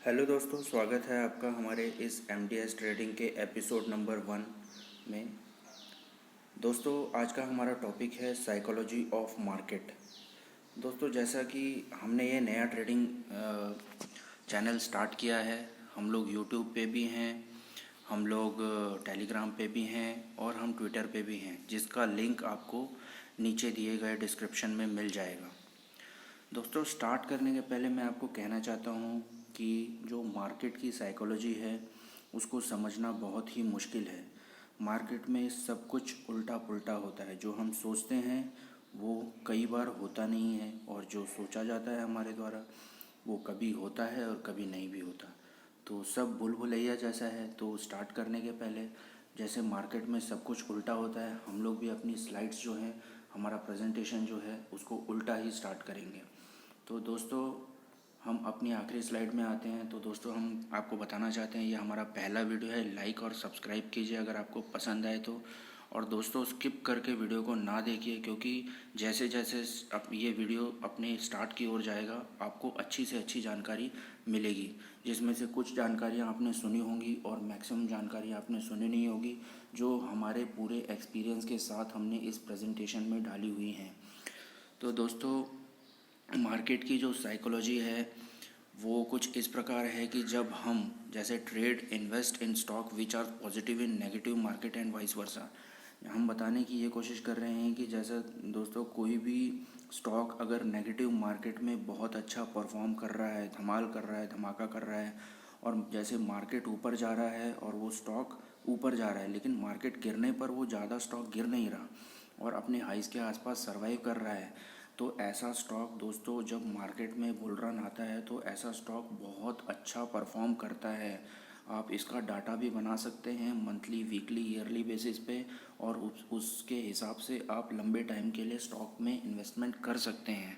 Hello दोस्तों, स्वागत है आपका हमारे इस MDS ट्रेडिंग के एपिसोड नंबर 1 में। दोस्तों, आज का हमारा टॉपिक है साइकोलॉजी ऑफ मार्केट। दोस्तों, जैसा कि हमने ये नया ट्रेडिंग चैनल स्टार्ट किया है, हम लोग यूट्यूब पे भी हैं, हम लोग टेलीग्राम पे भी हैं और हम ट्विटर पे भी हैं, जिसका लिंक आपको नीचे दिए गए डिस्क्रिप्शन में मिल जाएगा। दोस्तों, स्टार्ट करने के पहले मैं आपको कहना चाहता हूँ कि जो मार्केट की साइकोलॉजी है उसको समझना बहुत ही मुश्किल है। मार्केट में सब कुछ उल्टा पुल्टा होता है। जो हम सोचते हैं वो कई बार होता नहीं है, और जो सोचा जाता है हमारे द्वारा वो कभी होता है और कभी नहीं भी होता। तो सब भूल भुलैया जैसा है। तो स्टार्ट करने के पहले, जैसे मार्केट में सब कुछ उल्टा होता है, हम लोग भी अपनी स्लाइड्स जो हैं, हमारा प्रेजेंटेशन जो है उसको उल्टा ही स्टार्ट करेंगे। तो दोस्तों, हम अपनी आखिरी स्लाइड में आते हैं। तो दोस्तों, हम आपको बताना चाहते हैं ये हमारा पहला वीडियो है। लाइक और सब्सक्राइब कीजिए अगर आपको पसंद आए तो। और दोस्तों, स्किप करके वीडियो को ना देखिए, क्योंकि जैसे जैसे अब ये वीडियो अपने स्टार्ट की ओर जाएगा आपको अच्छी से अच्छी जानकारी मिलेगी, जिसमें से कुछ जानकारियाँ आपने सुनी होंगी और मैक्सिमम जानकारी आपने सुनी नहीं होगी, जो हमारे पूरे एक्सपीरियंस के साथ हमने इस प्रेजेंटेशन में डाली हुई हैं। तो दोस्तों, मार्केट की जो साइकोलॉजी है वो कुछ इस प्रकार है कि जब हम जैसे trade invest in stock which are positive in negative market and vice versa, हम बताने की ये कोशिश कर रहे हैं कि जैसे दोस्तों, कोई भी स्टॉक अगर नेगेटिव मार्केट में बहुत अच्छा परफॉर्म कर रहा है, धमाल कर रहा है, धमाका कर रहा है, और जैसे मार्केट ऊपर जा रहा है और वो स्टॉक ऊपर जा रहा है, लेकिन मार्केट गिरने पर वो ज़्यादा स्टॉक गिर नहीं रहा और अपने हाइस के आसपास सर्वाइव कर रहा है, तो ऐसा स्टॉक दोस्तों, जब मार्केट में बुल रन आता है तो ऐसा स्टॉक बहुत अच्छा परफॉर्म करता है। आप इसका डाटा भी बना सकते हैं मंथली, वीकली, ईयरली बेसिस पे, और उसके हिसाब से आप लंबे टाइम के लिए स्टॉक में इन्वेस्टमेंट कर सकते हैं।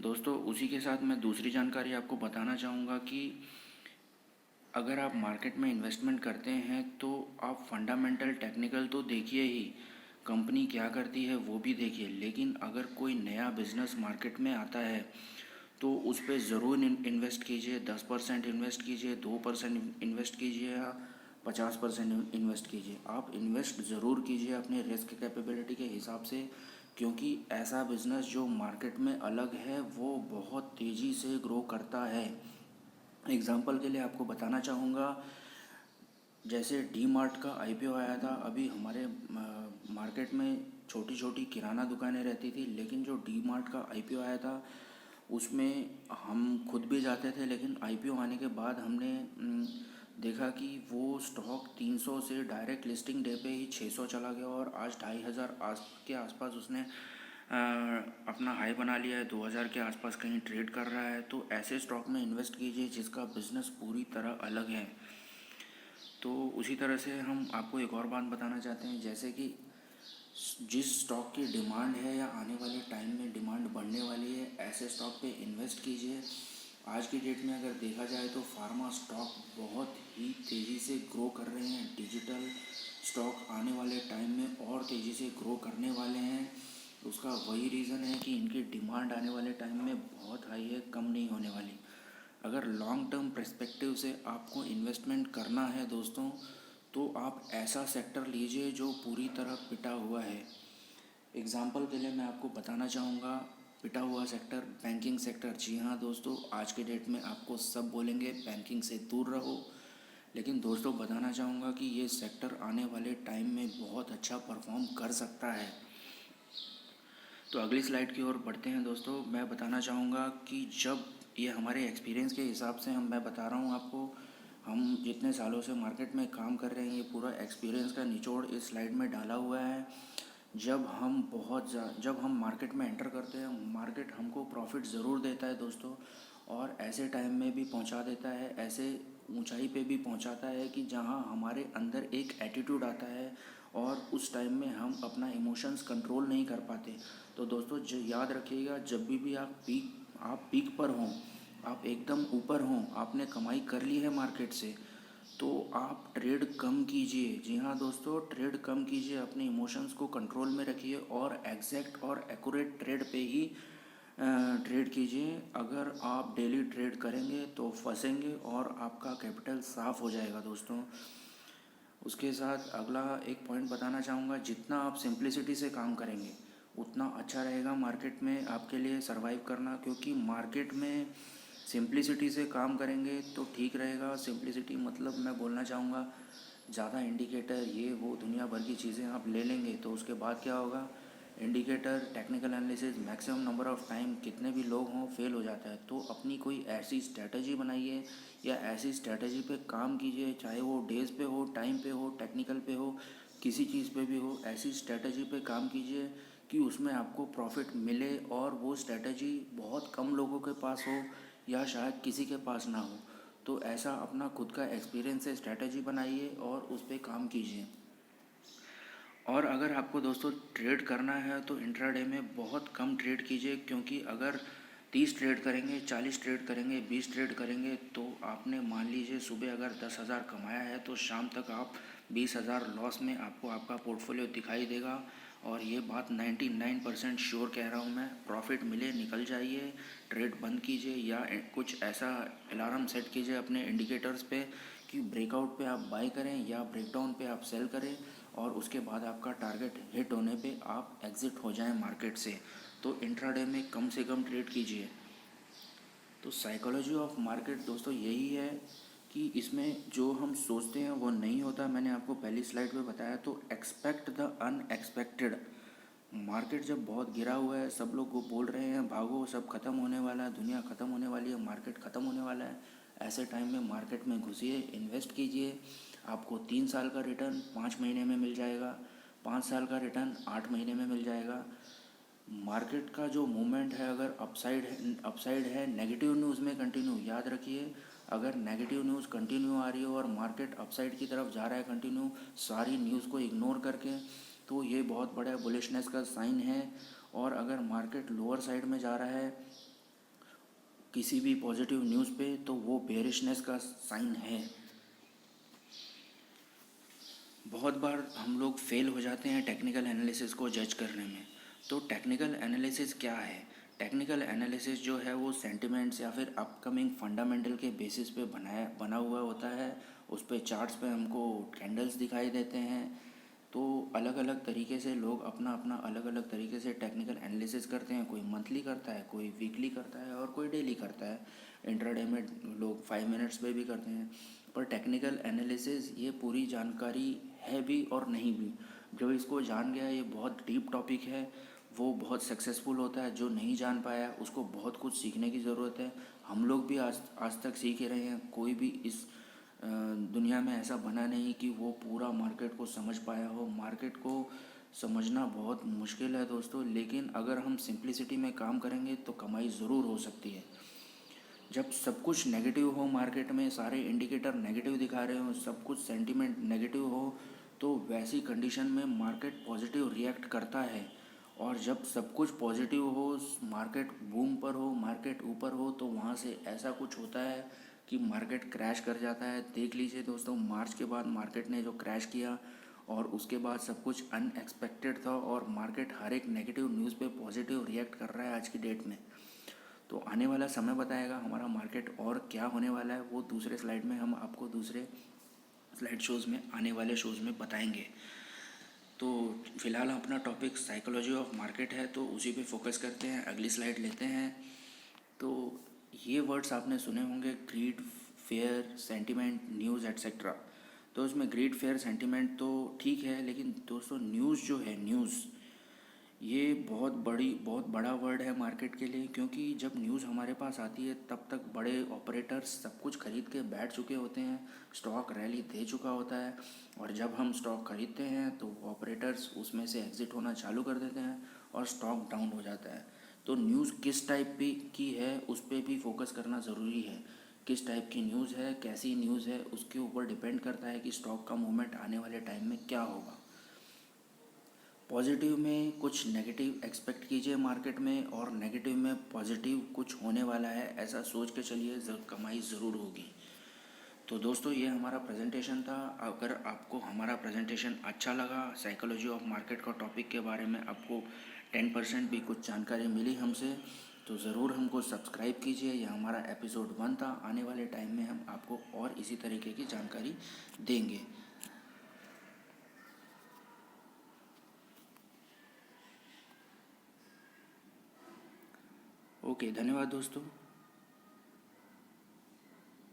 दोस्तों, उसी के साथ मैं दूसरी जानकारी आपको बताना चाहूँगा कि अगर आप मार्केट में इन्वेस्टमेंट करते हैं तो आप फंडामेंटल टेक्निकल तो देखिए ही, कंपनी क्या करती है वो भी देखिए, लेकिन अगर कोई नया बिजनेस मार्केट में आता है तो उस पर ज़रूर इन्वेस्ट कीजिए। 10% इन्वेस्ट कीजिए, 2% इन्वेस्ट कीजिए या 50% इन्वेस्ट कीजिए। आप इन्वेस्ट ज़रूर कीजिए अपने रिस्क कैपेबिलिटी के हिसाब से, क्योंकि ऐसा बिज़नेस जो मार्केट में अलग है वो बहुत तेज़ी से ग्रो करता है। एग्ज़ाम्पल के लिए आपको बताना चाहूँगा, जैसे डी मार्ट का IPO आया था। अभी हमारे मार्केट में छोटी छोटी किराना दुकानें रहती थी, लेकिन जो डी मार्ट का IPO आया था उसमें हम खुद भी जाते थे, लेकिन IPO आने के बाद हमने देखा कि वो स्टॉक 300 से डायरेक्ट लिस्टिंग डे पे ही 600 चला गया, और आज 2500 के आसपास उसने अपना हाई बना लिया है। 2000 के आसपास कहीं ट्रेड कर रहा है। तो ऐसे स्टॉक में इन्वेस्ट कीजिए जिसका बिज़नेस पूरी तरह अलग है। तो उसी तरह से हम आपको एक और बात बताना चाहते हैं, जैसे कि जिस स्टॉक की डिमांड है या आने वाले टाइम में डिमांड बढ़ने वाली है, ऐसे स्टॉक पे इन्वेस्ट कीजिए। आज की डेट में अगर देखा जाए तो फार्मा स्टॉक बहुत ही तेज़ी से ग्रो कर रहे हैं। डिजिटल स्टॉक आने वाले टाइम में और तेज़ी से ग्रो करने वाले हैं। उसका वही रीज़न है कि इनकी डिमांड आने वाले टाइम में बहुत हाई है, कम नहीं होने वाली। अगर लॉन्ग टर्म पर्सपेक्टिव से आपको इन्वेस्टमेंट करना है दोस्तों, तो आप ऐसा सेक्टर लीजिए जो पूरी तरह पिटा हुआ है। एग्ज़ाम्पल के लिए मैं आपको बताना चाहूँगा, पिटा हुआ सेक्टर बैंकिंग सेक्टर। जी हाँ दोस्तों, आज के डेट में आपको सब बोलेंगे बैंकिंग से दूर रहो, लेकिन दोस्तों बताना चाहूँगा कि ये सेक्टर आने वाले टाइम में बहुत अच्छा परफॉर्म कर सकता है। तो अगली स्लाइड की ओर बढ़ते हैं दोस्तों। मैं बताना चाहूँगा कि जब ये हमारे एक्सपीरियंस के हिसाब से मैं बता रहा हूँ आपको, हम जितने सालों से मार्केट में काम कर रहे हैं, ये पूरा एक्सपीरियंस का निचोड़ इस स्लाइड में डाला हुआ है। जब हम मार्केट में एंटर करते हैं, मार्केट हमको प्रॉफिट ज़रूर देता है दोस्तों, और ऐसे टाइम में भी पहुंचा देता है, ऐसे ऊंचाई पे भी पहुंचाता है कि जहां हमारे अंदर एक एटीट्यूड आता है और उस टाइम में हम अपना इमोशंस कंट्रोल नहीं कर पाते। तो दोस्तों, याद रखिएगा, जब भी आप पीक पर हों, आप एकदम ऊपर हों, आपने कमाई कर ली है मार्केट से, तो आप ट्रेड कम कीजिए। जी हाँ दोस्तों, ट्रेड कम कीजिए, अपने इमोशंस को कंट्रोल में रखिए और एग्जैक्ट और एक्यूरेट ट्रेड पे ही ट्रेड कीजिए। अगर आप डेली ट्रेड करेंगे तो फंसेंगे और आपका कैपिटल साफ़ हो जाएगा दोस्तों। उसके साथ अगला एक पॉइंट बताना चाहूँगा, जितना आप सिंप्लिसिटी से काम करेंगे उतना अच्छा रहेगा मार्केट में आपके लिए सरवाइव करना, क्योंकि मार्केट में सिंप्लिसिटी से काम करेंगे तो ठीक रहेगा। सिंप्लिसिटी मतलब मैं बोलना चाहूँगा, ज़्यादा इंडिकेटर ये वो दुनिया भर की चीज़ें आप ले लेंगे तो उसके बाद क्या होगा, indicator technical analysis maximum number of time कितने भी लोग हों फेल हो जाता है। तो अपनी कोई ऐसी स्ट्रैटेजी बनाइए या ऐसी स्ट्रैटेजी पे काम कीजिए, चाहे वो डेज़ पे हो, टाइम पे हो, टेक्निकल पे हो, किसी चीज़ पे भी हो, ऐसी स्ट्रैटेजी पे काम कीजिए कि उसमें आपको प्रॉफिट मिले और वो स्ट्रैटेजी बहुत कम लोगों के पास हो या शायद किसी के पास ना हो। तो ऐसा अपना खुद का एक्सपीरियंस से स्ट्रैटेजी बनाइए और उस पर काम कीजिए। और अगर आपको दोस्तों ट्रेड करना है तो इंट्राडे में बहुत कम ट्रेड कीजिए, क्योंकि अगर 30 ट्रेड करेंगे, 40 ट्रेड करेंगे, 20 ट्रेड करेंगे तो आपने मान लीजिए सुबह अगर 10,000 कमाया है तो शाम तक आप 20,000 लॉस में आपको आपका पोर्टफोलियो दिखाई देगा। और ये बात 99% श्योर कह रहा हूँ मैं। प्रॉफिट मिले निकल जाइए, ट्रेड बंद कीजिए या कुछ ऐसा अलार्म सेट कीजिए अपने इंडिकेटर्स पे कि ब्रेकआउट पे आप बाई करें या ब्रेकडाउन पे आप सेल करें, और उसके बाद आपका टारगेट हिट होने पे आप एग्ज़िट हो जाएं मार्केट से। तो इंट्राडे में कम से कम ट्रेड कीजिए। तो साइकोलॉजी ऑफ मार्केट दोस्तों यही है कि इसमें जो हम सोचते हैं वो नहीं होता। मैंने आपको पहली स्लाइड पे बताया। तो एक्सपेक्ट द अनएक्सपेक्टेड। मार्केट जब बहुत गिरा हुआ है, सब लोग वो बोल रहे हैं भागो सब खत्म होने वाला है, दुनिया ख़त्म होने वाली है, मार्केट ख़त्म होने वाला है, ऐसे टाइम में मार्केट में घुसिए, इन्वेस्ट कीजिए। आपको 3 साल का रिटर्न 5 महीने में मिल जाएगा, 5 साल का रिटर्न 8 महीने में मिल जाएगा। मार्केट का जो मूवमेंट है, अगर अपसाइड है नेगेटिव न्यूज़ में कंटिन्यू, याद रखिए, अगर नेगेटिव न्यूज़ कंटिन्यू आ रही है और मार्केट अपसाइड की तरफ जा रहा है कंटिन्यू सारी न्यूज़ को इग्नोर करके, तो ये बहुत बड़ा बुलिशनेस का साइन है। और अगर मार्केट लोअर साइड में जा रहा है किसी भी पॉजिटिव न्यूज़ पे तो वो बेरिशनेस का साइन है। बहुत बार हम लोग फेल हो जाते हैं टेक्निकल एनालिसिस को जज करने में। तो टेक्निकल एनालिसिस क्या है? टेक्निकल एनालिसिस जो है वो सेंटिमेंट्स या फिर अपकमिंग फंडामेंटल के बेसिस पे बना हुआ होता है। उस पे चार्ट्स पे हमको कैंडल्स दिखाई देते हैं। तो अलग अलग तरीके से लोग अपना अपना अलग अलग तरीके से टेक्निकल एनालिसिस करते हैं। कोई मंथली करता है, कोई वीकली करता है और कोई डेली करता है। इंट्राडे में लोग 5 मिनट्स पे भी करते हैं। पर टेक्निकल एनालिसिस ये पूरी जानकारी है भी और नहीं भी। जो इसको जान गया, ये बहुत डीप टॉपिक है, वो बहुत सक्सेसफुल होता है। जो नहीं जान पाया उसको बहुत कुछ सीखने की ज़रूरत है। हम लोग भी आज आज तक सीख ही रहे हैं। कोई भी इस दुनिया में ऐसा बना नहीं कि वो पूरा मार्केट को समझ पाया हो। मार्केट को समझना बहुत मुश्किल है दोस्तों, लेकिन अगर हम सिंप्लिसिटी में काम करेंगे तो कमाई ज़रूर हो सकती है। जब सब कुछ नेगेटिव हो, मार्केट में सारे इंडिकेटर नेगेटिव दिखा रहे हो, सब कुछ सेंटीमेंट नेगेटिव हो, तो वैसी कंडीशन में मार्केट पॉजिटिव रिएक्ट करता है। और जब सब कुछ पॉजिटिव हो, मार्केट बूम पर हो, मार्केट ऊपर हो, तो वहाँ से ऐसा कुछ होता है कि मार्केट क्रैश कर जाता है। देख लीजिए दोस्तों, मार्च के बाद मार्केट ने जो क्रैश किया और उसके बाद सब कुछ अनएक्सपेक्टेड था और मार्केट हर एक नेगेटिव न्यूज़ पे पॉजिटिव रिएक्ट कर रहा है आज की डेट में। तो आने वाला समय बताएगा हमारा मार्केट और क्या होने वाला है। वो दूसरे स्लाइड में हम आपको दूसरे स्लाइड शोज़ में, आने वाले शोज़ में बताएंगे। तो फिलहाल अपना टॉपिक साइकोलॉजी ऑफ मार्केट है, तो उसी पे फोकस करते हैं। अगली स्लाइड लेते हैं। तो ये वर्ड्स आपने सुने होंगे, greed, fear, sentiment, news etcetera. तो इसमें ग्रीड, फेयर, सेंटिमेंट तो ठीक है, लेकिन दोस्तों न्यूज़ जो है, न्यूज़ ये बहुत बड़ा वर्ड है मार्केट के लिए। क्योंकि जब न्यूज़ हमारे पास आती है तब तक बड़े ऑपरेटर्स सब कुछ खरीद के बैठ चुके होते हैं, स्टॉक रैली दे चुका होता है। और जब हम स्टॉक खरीदते हैं तो ऑपरेटर्स उसमें से एग्ज़िट होना चालू कर देते हैं और स्टॉक डाउन हो जाता है। तो न्यूज़ किस टाइप की है उस पर भी फोकस करना ज़रूरी है। किस टाइप की न्यूज़ है, कैसी न्यूज़ है, उसके ऊपर डिपेंड करता है कि स्टॉक का मूवमेंट आने वाले टाइम में क्या होगा। पॉजिटिव में कुछ नेगेटिव एक्सपेक्ट कीजिए मार्केट में, और नेगेटिव में पॉजिटिव कुछ होने वाला है ऐसा सोच के चलिए, कमाई ज़रूर होगी। तो दोस्तों ये हमारा प्रेजेंटेशन था। अगर आपको हमारा प्रेजेंटेशन अच्छा लगा, साइकोलॉजी ऑफ मार्केट का टॉपिक के बारे में आपको 10% भी कुछ जानकारी मिली हमसे, तो ज़रूर हमको सब्सक्राइब कीजिए। यह हमारा एपिसोड 1 था। आने वाले टाइम में हम आपको और इसी तरीके की जानकारी देंगे। ओके, धन्यवाद दोस्तों।